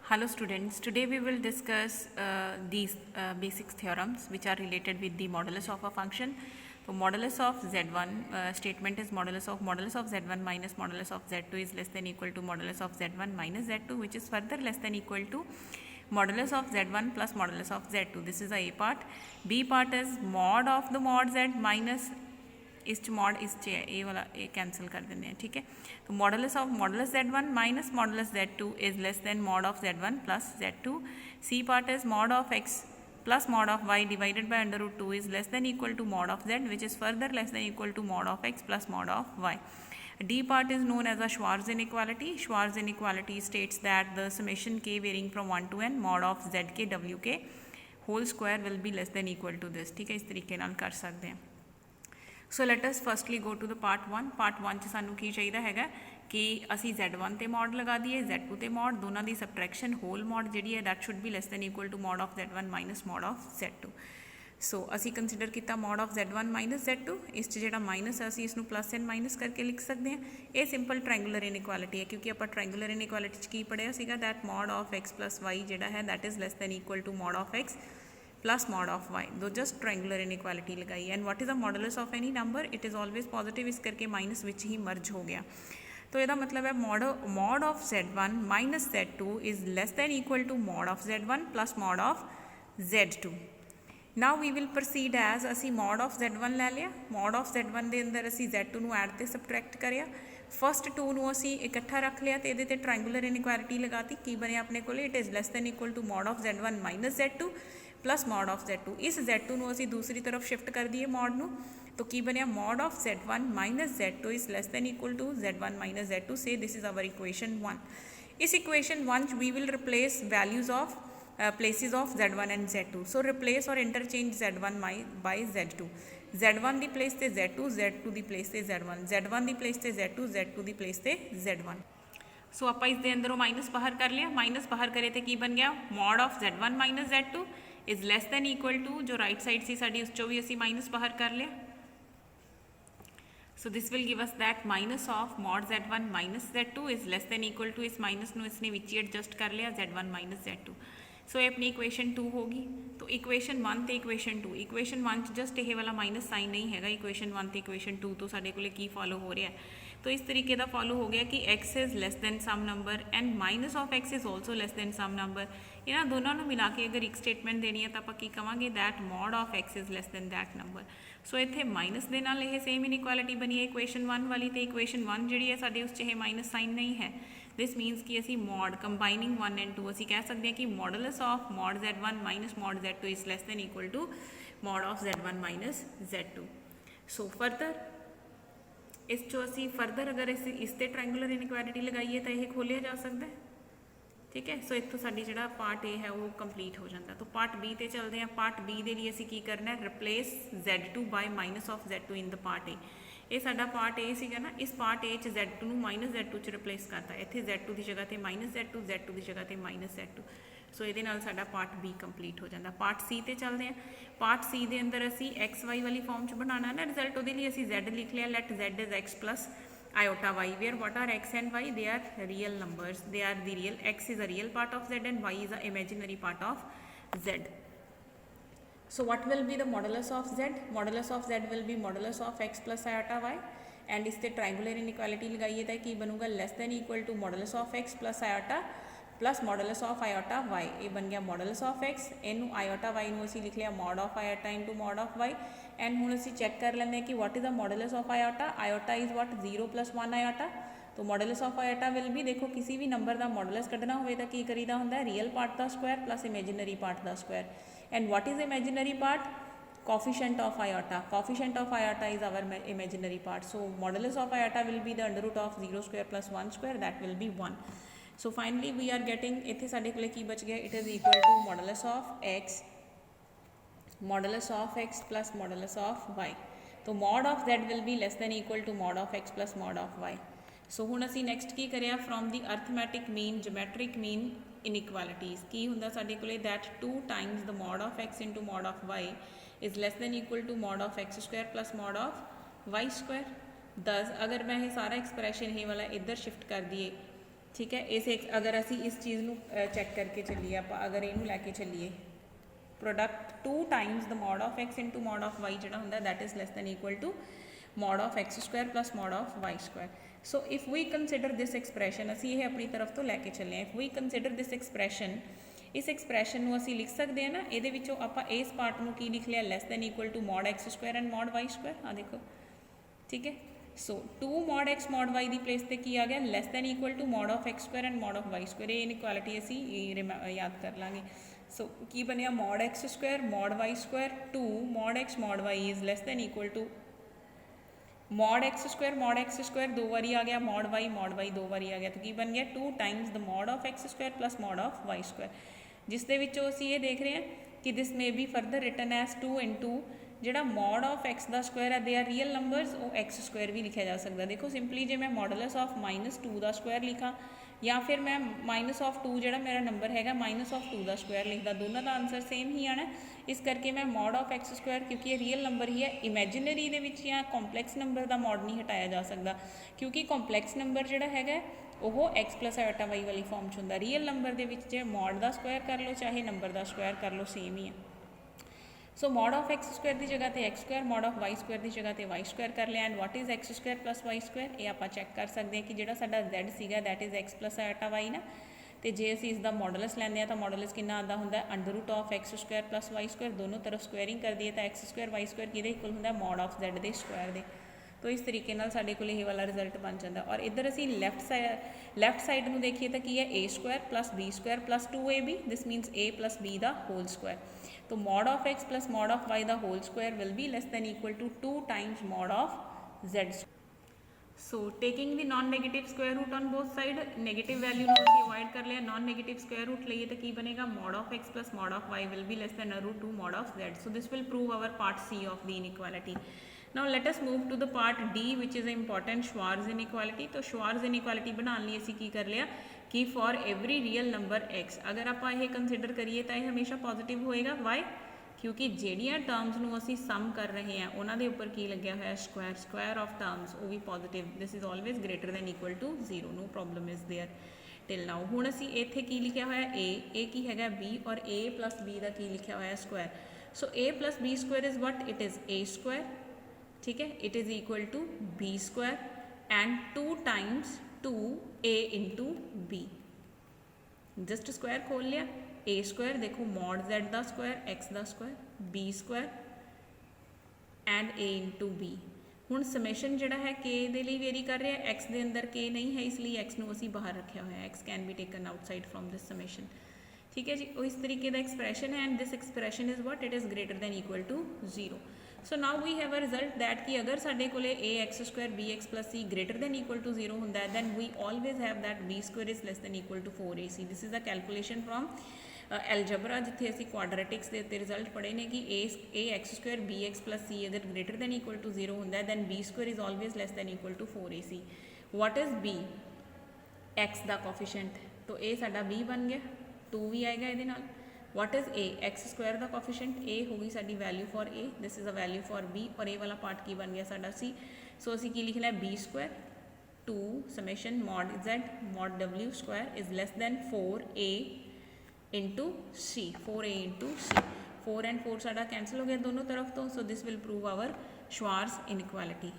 Hello students, today we will discuss these basic theorems which are related with the modulus of a function. So modulus of z1 statement is modulus of z1 minus modulus of z2 is less than equal to modulus of z1 minus z2, which is further less than equal to modulus of z1 plus modulus of z2. This is the A part. B part is mod of the mod z minus इस mod इस ए वाला ए cancel कर देंगे हैं, ठीक है। तो modulus of modulus z1 minus modulus z2 is less than mod of z1 plus z2. C part is mod of x plus mod of y divided by under root 2 is less than equal to mod of z, which is further less than equal to mod of x plus mod of y. D part is known as a Schwarz inequality. Schwarz inequality states that the summation k varying from 1 to n mod of zk wk whole square will be less than equal to this, ठीक है। इस तरीके नाल कर सकते हैं। So let us firstly go to the part 1. Part 1 च सानू की चाहिए हैगा कि असी z1 ते मॉड लगा दीए, z2 ते मॉड, दोनों की सबट्रैक्शन होल मॉड जी है that should be less than equal to mod of z1 minus mod of z2. So असी कंसीडर किया mod of z1 minus z2, इस जो माइनस है असी इसनू प्लस एन माइनस करके लिख सकते हैं। ये सिंपल ट्रायंगुलर इनइक्वालिटी है, क्योंकि आप ट्रायंगुलर इनइक्वालिटी की पढ़िया सीगा that mod of x plus y जोड़ा है that is less than equal to mod of x plus mod of y. दो जस्ट ट्रायंगुलर इनइक्वालिटी लगाई। And what is the modulus of any number, it is always positive, इस करके minus विच ही मर्ज हो गया। तो यदा मतलब है mod of z1 minus z2 is less than equal to mod of z1 plus mod of z2. Now we will proceed as असी mod of z1 लै लिया, मॉड ऑफ z1 के अंदर असी z2 नू ऐड ते सबट्रैक्ट करिया, first 2 नू असी इकट्ठा रख लिया तो ये ट्रायंगुलर इनइक्वालिटी लगाती, की बने अपने को it is less than equal to mod of z1 minus z2 plus mod of z2. इस z2 नू असी दूसरी तरफ शिफ्ट कर दिए मॉड नू, तो की बनया mod of z1 minus z2 is less than equal to z1 minus z2. Say this is our equation 1. इस equation 1 we will replace values of places of z1 and z2. So replace or interchange z1 by z2. z1 the place ਤੇ z2, z2 ਦੀ place ਤੇ z1, z1 ਦੀ place ਤੇ z2, z2 ਦੀ place ਤੇ z1. सो आप इस दे अंदरों minus बाहर कर लिया, minus बाहर करे तो की बन गया mod of z1 minus z2 is less than equal to जो राइट साइड सी साडी उस चों भी असी माइनस बाहर कर लिया. So this will give us that minus of mod z1 minus z2 is less than equal to इस माइनस नू इसने विच ही एडजस्ट कर लिया z1 माइनस z2. सो ये अपनी इक्वेशन 2 होगी. तो इक्वेशन 1 तो इक्वेशन 2, इक्वेशन 1 जस्ट ये वाला माइनस साइन नहीं है, इक्वेशन 1 तो इक्वेशन 2 तो साढ़े को की फॉलो हो रहा है. तो इस तरीके का फॉलो हो गया कि x is less than some number and minus of x is also less than some number. इन्होंने दोनों को मिला के अगर एक स्टेटमेंट देनी है तो आप की कहेंगे that mod of x is less than that number. So इतने माइनस के नाल ये सेम इनइक्वालिटी बनी है इक्वेशन 1 वाली, तो इक्वेशन 1 जी है साढ़े उस माइनस साइन नहीं है. दिस मीनस कि असी मॉड कंबाइनिंग 1 एंड 2 असी कह सकते हैं कि modulus of mod z1 minus mod z2 is less than equal to mod of z1 minus z2. So further इस चो असी फर्दर अगर इस ते ट्रायंगुलर इनइक्वालिटी लगाइए तो यह खोलिया जा सकता है, ठीक है। सो इतों साडी जिहड़ा पार्ट ए है वो कंप्लीट हो जाता. तो पार्ट बी ते चलते हैं. पार्ट बी के लिए असी की करना है replace z2 bye minus of z2 in the part A. ये साडा पार्ट ए सीगा ना, इस पार्ट ए च z2 नू माइनस z2 च रिप्लेस करता, इत्थे z2 की जगह ते माइनस z2, z2 की जगह ते माइनस z2. सो ये नाल साडा पार्ट बी कंप्लीट हो जाता. पार्ट सी ते चलते हैं. पार्ट सी के अंदर असी एक्स वाई वाली फॉर्म च बनाना ना रिजल्ट, वो असी z लिख लिया, let z is x plus iota y, where what are x and y, they are real numbers, they are the real, x is a real part of z and y is a imaginary part of z. So what will be the modulus of z? Modulus of z will be modulus of x plus iota y, and इससे triangular inequality लगाइए तो की बनूगा less than equal to modulus of x plus iota plus modulus of iota y. ये बन गया modulus of x, इनू iota y नू असी लिख लिया mod of iota into mod of y. And हुण असी चैक कर लेंगे कि what is the modulus of iota. Iota is what 0 plus 1 iota. तो मॉडुलस ऑफ आयोटा विल भी, देखो किसी भी नंबर का मॉडुलस कढ़ना हो तो की करीदा होंदा है रियल पार्ट का स्क्वायर प्लस इमेजिनरी पार्ट का square. And what is imaginary part? Coefficient of iota. Coefficient of iota is our imaginary part. So modulus of iota will be the under root of 0 square plus 1 square, that will be 1. So finally we are getting इतने साढ़े को की बच गया, it is equal to modulus of x plus modulus of y. तो mod of z will be less than equal to mod of x plus mod of y. So हुण असी next की करिया from the arithmetic mean geometric mean inequalities की हुंदा साडे कोले that 2 times the mod of x into mod of y is less than equal to mod of x square plus mod of y square. दस अगर मैं ये सारा expression ये वाला इधर शिफ्ट कर दिए ठीक है। इस अगर असी इस चीज़ ਨੂੰ चेक करके चलीए आप अगर इनू लैके चलीए product 2 times the mod of x into mod of y जो होंगे that is less than equal to mod of x square plus mod of y square. So if we consider this expression असी ये अपनी तरफ तो लैके चले if we consider this expression इस एक्सप्रैशन में असी लिख सकते हैं ना ये आप इस पार्ट में की लिख लिया less than equal to mod x square and mod y square. हाँ देखो ठीक है। So 2 mod x mod y की प्लेस पर की आ गया less than equal to mod of x square and mod of y square. ये इनइक्वालिटी असी याद कर लाँगे। सो की बनया mod x square mod y square 2 mod x mod y is less than equal to mod x square 2 बारी आ गया mod Y 2 बारी आ गया तो की बन गया 2 times the mod of x square plus mod of y square जिस दे विचों असीं ये देख रहे हैं कि this may be further written as 2 into जिहड़ा मॉड ऑफ एक्स का स्क्वायर है दे आर रियल नंबरस वो एक्स स्क्वायर भी लिखा जा सकता। देखो सिंपली जो मैं मॉडलस ऑफ -2 का स्क्वायर लिखा या फिर मैं -2 जो मेरा नंबर है -2 का स्क्वायर लिखता दोनों का आंसर सेम ही आना। इस करके मैं मॉड ऑफ एक्स स्क्वायर क्योंकि ये रियल नंबर ही है इमेजिनरी दे या कॉम्पलैक्स नंबर का मॉड नहीं हटाया जा सकता क्योंकि कॉम्पलैक्स नंबर जोड़ा है वो एक्स प्लस आइटा वाई वाली फॉर्म च होंदा। रियल नंबर के मॉड का स्क्वायर कर लो चाहे नंबर का स्क्वायर कर लो सेम ही है। So mod of x square की जगह पर x square mod of y square की जगह पर वाई स्क्वायर कर लिया and what is x square plus y square ये आप चैक कर सकते हैं कि जो साडा Z सीगा that is x plus iota y ना तो जे असीं इसका मॉडलस लैंदे हैं तो मॉडलस कितना आता होंगे under root of x square plus y square दोनों तरफ स्क्वायरिंग कर दी है तो एक्स स्क्वायर वाई स्क्वायर किहदे इक्वल होंगे मॉड ऑफ Z के स्क्वायर दे। तो इस तरीके नाल साडे कोल ये वाला रिजल्ट बन जाता। और इधर असीं लैफ्ट साइड में देखिए तो की है a square plus b square plus 2ab this means a plus b दा होल स्क्वायर। तो mod of x plus mod of y दा whole square will be less than equal to 2 times mod of Z। So taking the non negative square root on both side negative value असीं avoid कर लिया non negative square root लईए तो की बनेगा mod of x plus mod of y will be less than root 2 mod of Z। So this will prove our part C of the inequality. Now let us move to the part D which is important Schwarz inequality. तो Schwarz inequality बनाने लिए असीं की कर लिया कि for every real number x अगर आप ये कंसिडर करिए तो यह हमेशा पॉजिटिव होएगा वाई क्योंकि ਜਿਹੜੀਆਂ टर्म्स ਨੂੰ ਅਸੀਂ सम कर रहे हैं ਉਹਨਾਂ ਦੇ ਉੱਪਰ ਕੀ ਲੱਗਿਆ ਹੋਇਆ स्क्वायर ऑफ टर्म्स वो भी positive this is always greater than equal to 0 no problem is there till now. हुण असीं इत्थे की लिखिया होया ए की हैगा b और a प्लस b का की लिखिया होया square. So a plus b square is what it is a square ठीक है it is equal to b square and 2 times 2a into b just square खोल लिया ए स्क्वायर देखो मॉड Z का स्क्वायर एक्स का square b square and a into b. हुण summation जिहड़ा है के दे लई वेरी कर रहा है एक्स के अंदर के नहीं है इसलिए एक्स नूं असीं बाहर रखा हुआ है x can be taken outside from this summation ठीक है जी। इस तरीके का एक्सप्रैशन है and this expression is what it is greater than equal to 0। So now we have a result that कि अगर साडे कोले a x square b x plus c greater than equal to 0 होंदा है then we always have that b square is less than equal to 4ac। This is a calculation from algebra जिथे असीं quadratics के उत्ते result पढ़े ने कि a x square b x plus c अगर ग्रेटर दैन इक्वल टू 0 होंदा है then b square is always less than equal to 4ac। What is b x का कोफिशेंट तो ये साडा बी बन गया 2 भी आएगा ये नाल। What is a x square का कोफिशेंट ए होगी साडी value for a this is a value for b और ए वाला पार्ट की बन गया साडा सी। सो असीं की लिखना है b square 2 summation mod Z mod W square is less than 4a into c 4a into c 4 and 4 साडा कैंसल हो गया दोनों तरफ तो। So this will prove our Schwarz inequality.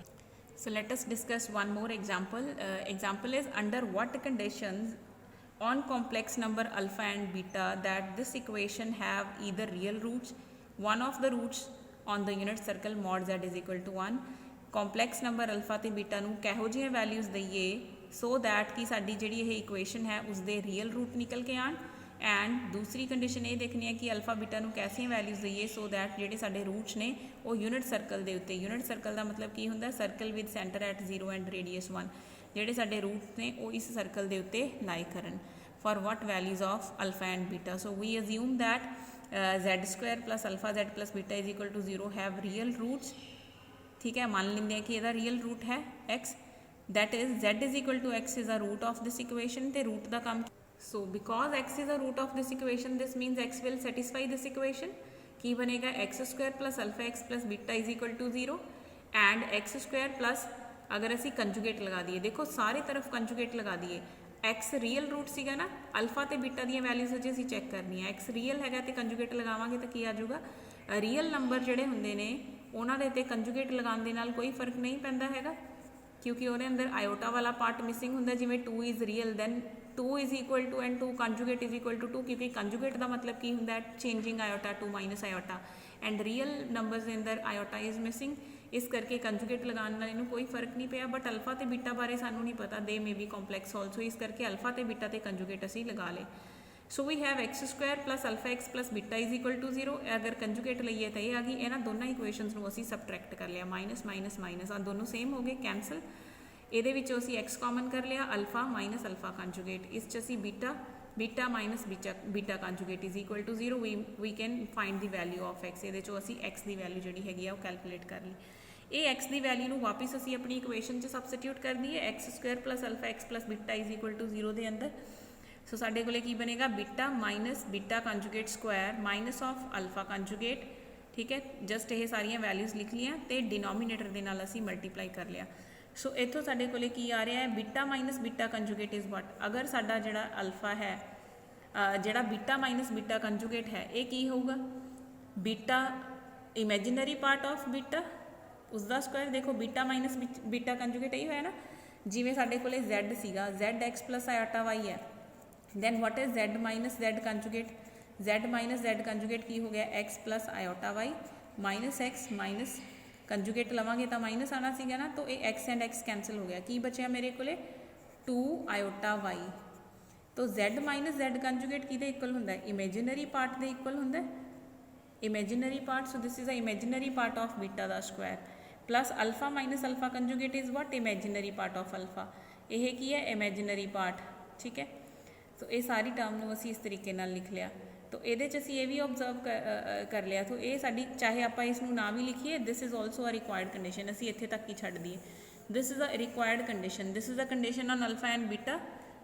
So let us discuss one more example. Example is under what conditions on complex number alpha and beta that this equation have either real roots, one of the roots on the unit circle mod z is equal to 1, complex number alpha ਤੇ beta ਨੂੰ ਕਿਹੋ ਜਿਹੀਆਂ values ਦਈਏ so that कि साडी ਜਿਹੜੀ ਇਹ equation है उसਦੇ real root निकल के आण एंड दूसरी कंडीशन ये देखनी है कि अल्फा बीटा नूं कैसियां वैल्यूज़ दईए सो दैट जिहड़े साडे रूट्स ने वो यूनिट सर्कल दे उत्ते यूनिट सर्कल का मतलब की हुंदा circle with centre at 0 and radius 1 जिहड़े साडे रूट्स ने वो इस सर्कल दे उत्ते लाई करन for what values of alpha and beta. So we assume that z square plus alpha z plus beta is equal to 0 have real roots ठीक है। मान लेंगे कि इसका रियल रूट है x that is z is equal to x is a root of this equation तो root का काम so because x is a root of this equation this means x will satisfy this equation की बनेगा x square plus alpha x plus beta is equal to 0 and x square plus अगर असी conjugate लगा दिए देखो सारी तरफ conjugate लगा दिए एक्स रियल रूट सीगा ना, अल्फा तो बीटा दी वैल्यूज अजे असीं चैक करनी है। एक्स रियल है तो कंजुगेट लगावांगे तो की आ जाऊगा, रियल नंबर जिहड़े हुंदे ने उन्हां दे ते कंजुगेट लगाउण दे नाल कोई फर्क नहीं पैंदा हैगा, क्योंकि उहदे अंदर आयोटा वाला पार्ट मिसिंग हुंदा। जिवें 2 is real then 2 is equal to and 2 conjugate is equal to 2, क्योंकि कंजुगेट का मतलब की हुंदा है changing iota 2 minus iota, and real numbers के अंदर आयोटा इज़ मिसिंग। इस करके कंजुगेट लगाने नाल इनू कोई फर्क नहीं पिया। बट अल्फा तो बीटा बारे सानू नहीं पता, दे मे बी कॉम्पलैक्स ऑल्सो, इस करके अल्फा तो बीटा ते कंजुगेट असी लगा ले। So we have x square plus alpha x plus beta is equal to 0। अगर कंजुगेट लईए तो यह आ गई। इन्हां दोनों इक्वेशनस नू असी सबट्रैक्ट कर लिया, माइनस माइनस माइनस आ दोनों सेम हो गए कैंसल। ये असी एक्स कॉमन कर लिया, अल्फा माइनस अल्फा कंजुगेट, इस च असी beta beta minus beta conjugate is equal to 0। We can find the value of x. ये असी एक्स की वैल्यू जी हैगी वो कैलकुलेट कर ली। ये एक्स की वैल्यू नू वापस असी अपनी इक्वेशन च सबस्टिट्यूट कर दी है, x square plus alpha x plus beta is equal to 0 के अंदर। सो साडे कोले की बनेगा beta minus beta conjugate square minus of alpha conjugate. ठीक है, जस्ट ये सारिया वैल्यूज लिख लिया तो डिनोमीनेटर के नाल असी मल्टीप्लाई कर लिया। सो इत्थों साडे कोले की आ रहा है, beta minus beta conjugate is what. अगर साडा जिहड़ा अल्फा है, जिहड़ा बीटा माइनस बीटा कंजुगेट है, ये की होगा, beta imaginary part of beta उसका स्क्वायर। देखो बीटा माइनस बीटा कंजुगेट यही होया ना, जिवें साडे कोले Z सीगा, Z x plus iota y है, then what is Z minus Z conjugate. Z minus Z conjugate की हो गया, x plus iota y minus x minus conjugate लवांगे तो माइनस आना सीगा ना, तो ये एक्स एंड एक्स कैंसल हो गया। की बचा मेरे को 2 आयोटा वाई। तो Z माइनस Z कंजुगेट किहदे इक्वल हुंदा है, इमेजिनरी पार्ट दे इक्वल हुंदा है, imaginary part. So this is a imaginary part of beta दा square plus alpha minus alpha conjugate is what, imaginary part of alpha. यह की है इमेजिनरी पार्ट। ठीक है, तो ये सारी टर्म को असी इस तरीके नाल लिख लिया। तो ये असी ये भी ऑबजर्व कर लिया। तो ये साडी चाहे आप इसनू ना भी लिखिए, this is also a required condition, असी इत्थे तक ही छड्ड दईए। This is a required condition, this is a condition on alpha and beta,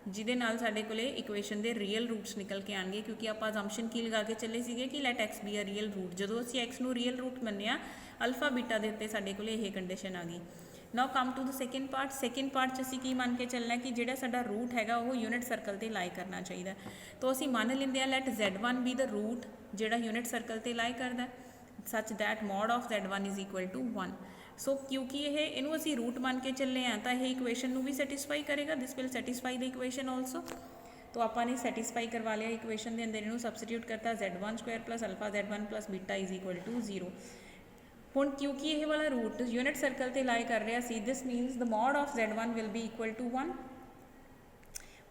जिहदे नाल साडे कोले इक्वेशन के रियल रूट्स निकल के आएंगे। क्योंकि आप अजम्पशन की लगा के चले सीगे कि let x be a real root. जो असी एक्स नू रियल रूट मन्निया अल्फा बीटा दे उत्ते साडे कोले यह कंडीशन आ गई। Now come to the second part. Second part असी की मान के चलना कि जिहड़ा साडा रूट हैगा वो यूनिट सर्कल ते लाई करना चाहिए। तो असी मान लेंदे आ let Z1 be the root जिहड़ा यूनिट सर्कल ते लाई करदा, such that mod of Z1 is equal to 1। So क्योंकि ये इनू असी रूट मान के चले हैं तो यह इक्वेशन नू भी सैटिस्फाई करेगा, this will satisfy the equation also. तो आपने सैटिस्फाई करवा लिया इक्वेशन के अंदर, इनू सबस्टिट्यूट करता Z1 square plus alpha Z1 plus beta is equal to 0। हुण क्योंकि यह वाला रूट यूनिट सर्कल ते लाई कर रहा सी, this means the mod of Z1 will be equal to 1।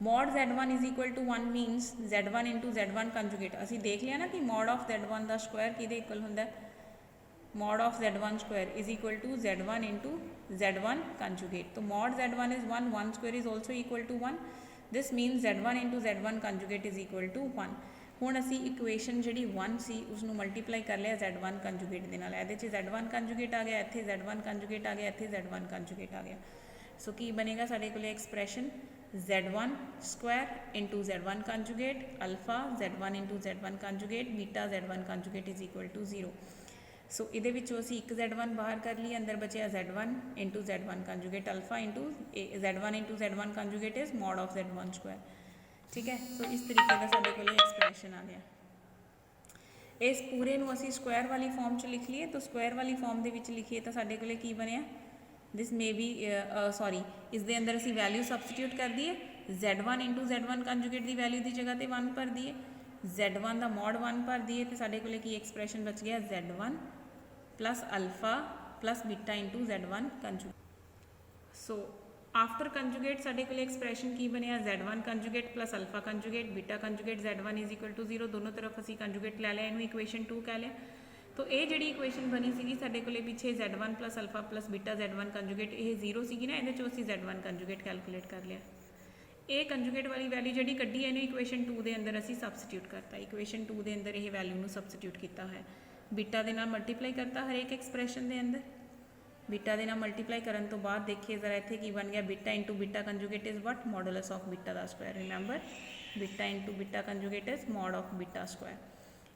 Mod Z1 is equal to 1 means Z1 into Z1 conjugate. असी देख लिया ना कि मॉड ऑफ Z1 का स्क्वायर किहदे इक्वल हुंदा है, mod of Z1 square is equal to Z1 into Z1 conjugate. तो mod Z1 is 1, 1 square is also equal to 1, this means Z1 into Z1 conjugate is equal to 1। हुण असी equation जी 1 सी उसनू multiply कर लिया Z1 conjugate दे नाल। इहदे च Z1 conjugate आ गया, इत्थे Z1 कंजुगेट आ गया, इत्थे Z1 कंजुगेट आ गया। सो की बनेगा साडे कोले expression Z1 square into Z1 conjugate alpha Z1 into Z1 conjugate beta Z1 conjugate is equal to 0। So ये असी एक Z1 बाहर कर ली, अंदर बचे Z1 into Z1 conjugate alpha into Z1 into Z1 conjugate is mod of Z1 square. ठीक है, सो इस तरीके का साडे कोले एक्सप्रैशन आ गया। इस पूरे नू असी स्क्वायर वाली फॉर्म च लिख लीए। तो स्क्वायर वाली फॉर्म दे विच लिखिए तो साडे कोले की बनिया, दिस मे बी सॉरी इस दे अंदर असी वैल्यू सबस्टिट्यूट कर दिए। Z1 इंटू Z1 कंजुगेट की वैल्यू की जगह पर 1 भर दिए, Z1 का मॉड 1 भर दिए, तो साडे कोले की एक्सप्रैशन बच गया Z1 plus alpha plus beta into Z1 conjugate. So after conjugate साडे कोले एक्सप्रैशन की बनिया Z1 conjugate plus alpha conjugate beta conjugate Z1 is equal to 0। दोनों तरफ असी कंजुगेट लै लिया, इनू इक्वेशन 2 कह लिया। तो ये जी इक्वेशन बनी सी साडे कोले पिछे Z1 plus alpha plus beta Z1 conjugate ये 0 सी ना, ये असी Z1 कंजुगेट कैलकुलेट कर लिया। ये कंजुगेट वाली वैल्यू जी कड्डी है, इक्वेशन 2 के अंदर असी सबस्टिट्यूट करता। इक्वेशन 2 के अंदर यह वैल्यू सबस्टिट्यूट किया है, बीटा के नाल मल्टीप्लाई करता हर एक एक्सप्रैशन के अंदर। बीटा के नाल मल्टीप्लाई करने तो बाद देखिए जरा इत्थे की बन गया, beta into beta conjugate is what, modulus of beta का square. Remember beta into beta conjugate is mod of beta square.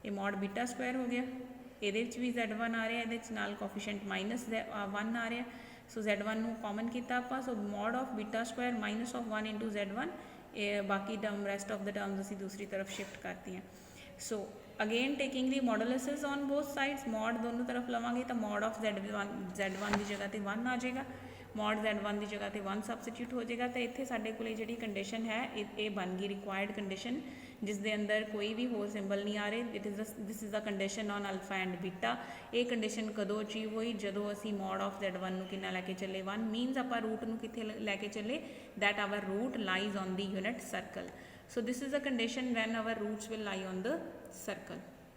ये मॉड बीटा स्क्वायर हो गया, ये भी Z1 आ रहा है, ये नाल कोफिशिएंट माइनस 1 आ रहा। सो Z1 नू कॉमन किया आप, so mod of beta square minus of 1 into Z1 बाकी term rest of the terms असी दूसरी तरफ शिफ्ट करती हैं। So again taking the modulus on both sides, mod दोनों तरफ लवांगे तो मॉड ऑफ Z1 की जगह पर 1 आ जाएगा, मॉड Z1 की जगह पर 1 सबस्टिट्यूट हो जाएगा। तो इत्थे साडे कोले जिहड़ी कंडीशन है ये बन गई रिक्वायर्ड कंडीशन, जिस दे अंदर कोई भी होर सिंबल नहीं आ रहे। This is the condition on alpha and beta. ये कंडीशन कदों अचीव हुई, जदों असी मॉड ऑफ Z1 नूं कितना लैके चले 1, मीनस आपां रूट नूं कित्थे लैके चले, that our root lies on the unit circle. So this is the condition when our roots will lie on the circle.